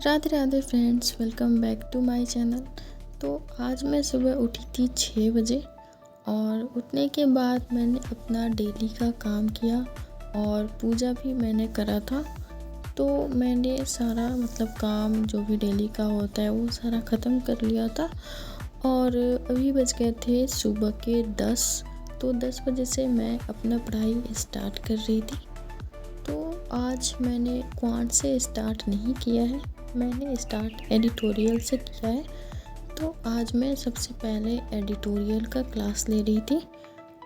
Radhe Radhe friends, welcome back to my channel. तो आज मैं सुबह उठी थी 6 बजे और उठने के बाद मैंने अपना डेली का काम किया और पूजा भी मैंने करा था। तो मैंने सारा काम जो भी डेली का होता है वो सारा ख़त्म कर लिया था और अभी बज गए थे सुबह के 10। तो 10 बजे से मैं अपना पढ़ाई स्टार्ट कर रही थी। तो आज मैंने क्वांट से स्टार्ट नहीं किया है, मैंने स्टार्ट एडिटोरियल से किया है। तो आज मैं सबसे पहले एडिटोरियल का क्लास ले रही थी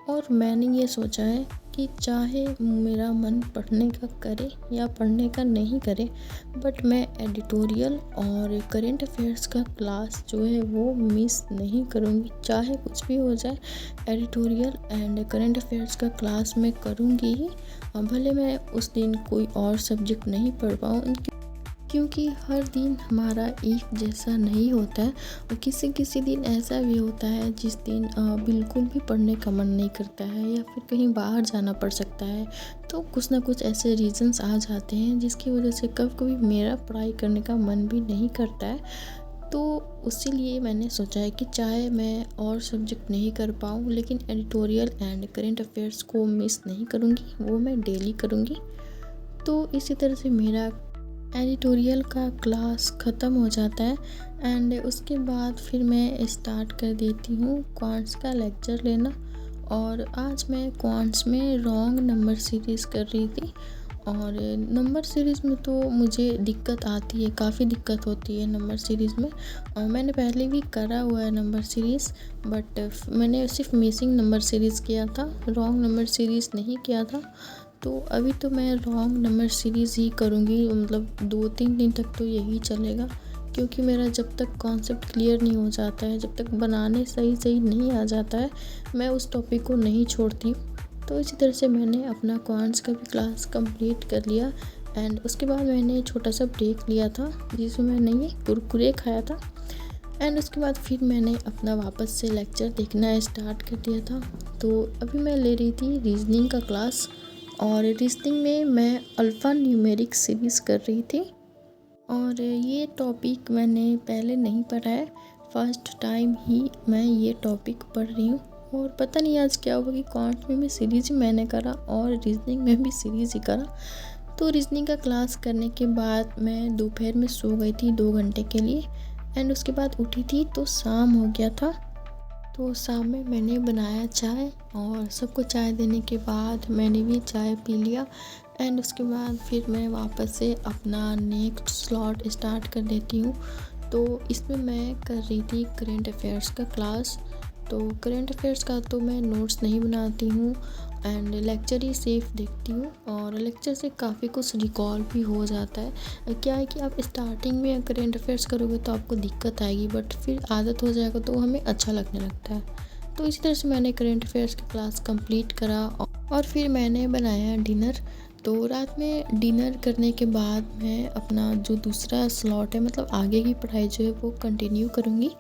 और मैंने ये सोचा है कि चाहे मेरा मन पढ़ने का करे या पढ़ने का नहीं करे, बट मैं एडिटोरियल और करंट अफेयर्स का क्लास जो है वो मिस नहीं करूँगी। चाहे कुछ भी हो जाए, एडिटोरियल एंड करंट अफेयर्स का क्लास मैं करूँगी ही। भले मैं उस दिन कोई और सब्जेक्ट नहीं पढ़ पाऊँ, क्योंकि हर दिन हमारा एक जैसा नहीं होता है और किसी दिन ऐसा भी होता है जिस दिन बिल्कुल भी पढ़ने का मन नहीं करता है या फिर कहीं बाहर जाना पड़ सकता है। तो कुछ ना कुछ ऐसे रीज़न्स आ जाते हैं जिसकी वजह से कभी कभी मेरा पढ़ाई करने का मन भी नहीं करता है। तो इसीलिए मैंने सोचा है कि चाहे मैं और सब्जेक्ट नहीं कर पाऊँ, लेकिन एडिटोरियल एंड करंट अफेयर्स को मिस नहीं करूँगी, वो मैं डेली करूँगी। तो इसी तरह से मेरा एडिटोरियल का क्लास ख़त्म हो जाता है एंड उसके बाद फिर मैं स्टार्ट कर देती हूँ क्वांट्स का लेक्चर लेना। और आज मैं क्वांट्स में रॉन्ग नंबर सीरीज़ कर रही थी और नंबर सीरीज़ में तो मुझे दिक्कत आती है, काफ़ी दिक्कत होती है नंबर सीरीज़ में। और मैंने पहले भी करा हुआ है नंबर सीरीज़, बट मैंने सिर्फ मिसिंग नंबर सीरीज़ किया था, रॉन्ग नंबर सीरीज़ नहीं किया था। तो अभी तो मैं रॉन्ग नंबर सीरीज़ ही करूँगी, 2-3 दिन तक तो यही चलेगा, क्योंकि मेरा जब तक कॉन्सेप्ट क्लियर नहीं हो जाता है, जब तक बनाने सही नहीं आ जाता है, मैं उस टॉपिक को नहीं छोड़ती। तो इसी तरह से मैंने अपना क्वांट्स का भी क्लास कंप्लीट कर लिया एंड उसके बाद मैंने छोटा सा ब्रेक लिया था जिसमें मैंने ये कुरकुरे खाया था एंड उसके बाद फिर मैंने अपना वापस से लेक्चर देखना स्टार्ट कर दिया था। तो अभी मैं ले रही थी रीजनिंग का क्लास और रीजनिंग में मैं अल्फ़ा न्यूमेरिक सीरीज़ कर रही थी और ये टॉपिक मैंने पहले नहीं पढ़ा है, फर्स्ट टाइम ही मैं ये टॉपिक पढ़ रही हूँ। और पता नहीं आज क्या हुआ कि क्वांट में भी सीरीज़ ही मैंने करा और रीजनिंग में भी सीरीज़ ही करा। तो रीजनिंग का क्लास करने के बाद मैं दोपहर में सो गई थी 2 घंटे के लिए एंड उसके बाद उठी थी तो शाम हो गया था। तो शाम में मैंने बनाया चाय और सबको चाय देने के बाद मैंने भी चाय पी लिया एंड उसके बाद फिर मैं वापस से अपना नेक्स्ट स्लॉट स्टार्ट कर देती हूँ। तो इसमें मैं कर रही थी करंट अफेयर्स का क्लास। तो करंट अफेयर्स का तो मैं नोट्स नहीं बनाती हूँ एंड लेक्चर ही सिर्फ देखती हूँ और लेक्चर से काफ़ी कुछ रिकॉल भी हो जाता है। क्या है कि आप स्टार्टिंग में करंट अफेयर्स करोगे तो आपको दिक्कत आएगी, बट फिर आदत हो जाएगा तो हमें अच्छा लगने लगता है। तो इसी तरह से मैंने करंट अफेयर्स की क्लास कंप्लीट करा और फिर मैंने बनाया डिनर। तो रात में डिनर करने के बाद मैं अपना जो दूसरा स्लॉट है, आगे की पढ़ाई जो है वो कंटिन्यू करूँगी।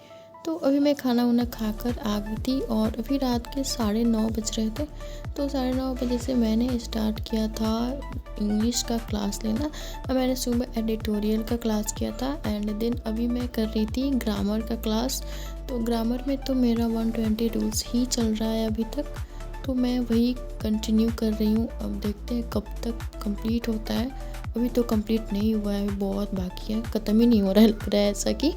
तो अभी मैं खाना वाना खाकर आ गई थी और अभी रात के 9:30 बज रहे थे। तो 9:30 बजे से मैंने स्टार्ट किया था इंग्लिश का क्लास लेना। मैंने सुबह एडिटोरियल का क्लास किया था एंड देन अभी मैं कर रही थी ग्रामर का क्लास। तो ग्रामर में तो मेरा 120 रूल्स ही चल रहा है अभी तक, तो मैं वही कंटिन्यू कर रही हूँ। अब देखते हैं कब तक कंप्लीट होता है। अभी तो कंप्लीट नहीं हुआ है, अभी बहुत बाकी है, ख़त्म ही नहीं हो रहा है, लग रहा है ऐसा कि।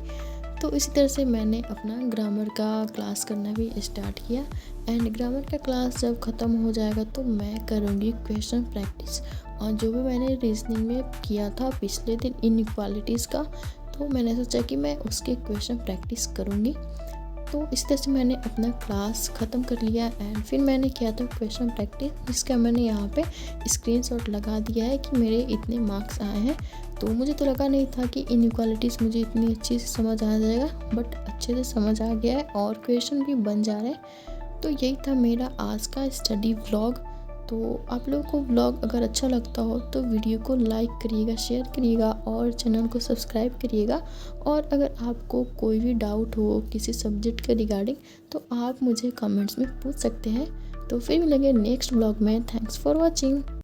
तो इसी तरह से मैंने अपना ग्रामर का क्लास करना भी स्टार्ट किया एंड ग्रामर का क्लास जब ख़त्म हो जाएगा तो मैं करूँगी क्वेश्चन प्रैक्टिस। और जो भी मैंने रीजनिंग में किया था पिछले दिन इनइक्वालिटीज़ का, तो मैंने सोचा कि मैं उसके क्वेश्चन प्रैक्टिस करूँगी। तो इस तरह से मैंने अपना क्लास ख़त्म कर लिया एंड फिर मैंने किया था क्वेश्चन प्रैक्टिस, जिसका मैंने यहाँ पे स्क्रीनशॉट लगा दिया है कि मेरे इतने मार्क्स आए हैं। तो मुझे तो लगा नहीं था कि इनइक्वालिटीज़ मुझे इतनी अच्छे से समझ आ जाएगा, बट अच्छे से समझ आ गया है और क्वेश्चन भी बन जा रहे हैं। तो यही था मेरा आज का स्टडी व्लॉग। तो आप लोगों को व्लॉग अगर अच्छा लगता हो तो वीडियो को लाइक करिएगा, शेयर करिएगा और चैनल को सब्सक्राइब करिएगा। और अगर आपको कोई भी डाउट हो किसी सब्जेक्ट के रिगार्डिंग तो आप मुझे कमेंट्स में पूछ सकते हैं। तो फिर मिलेंगे नेक्स्ट व्लॉग में। Thanks for watching.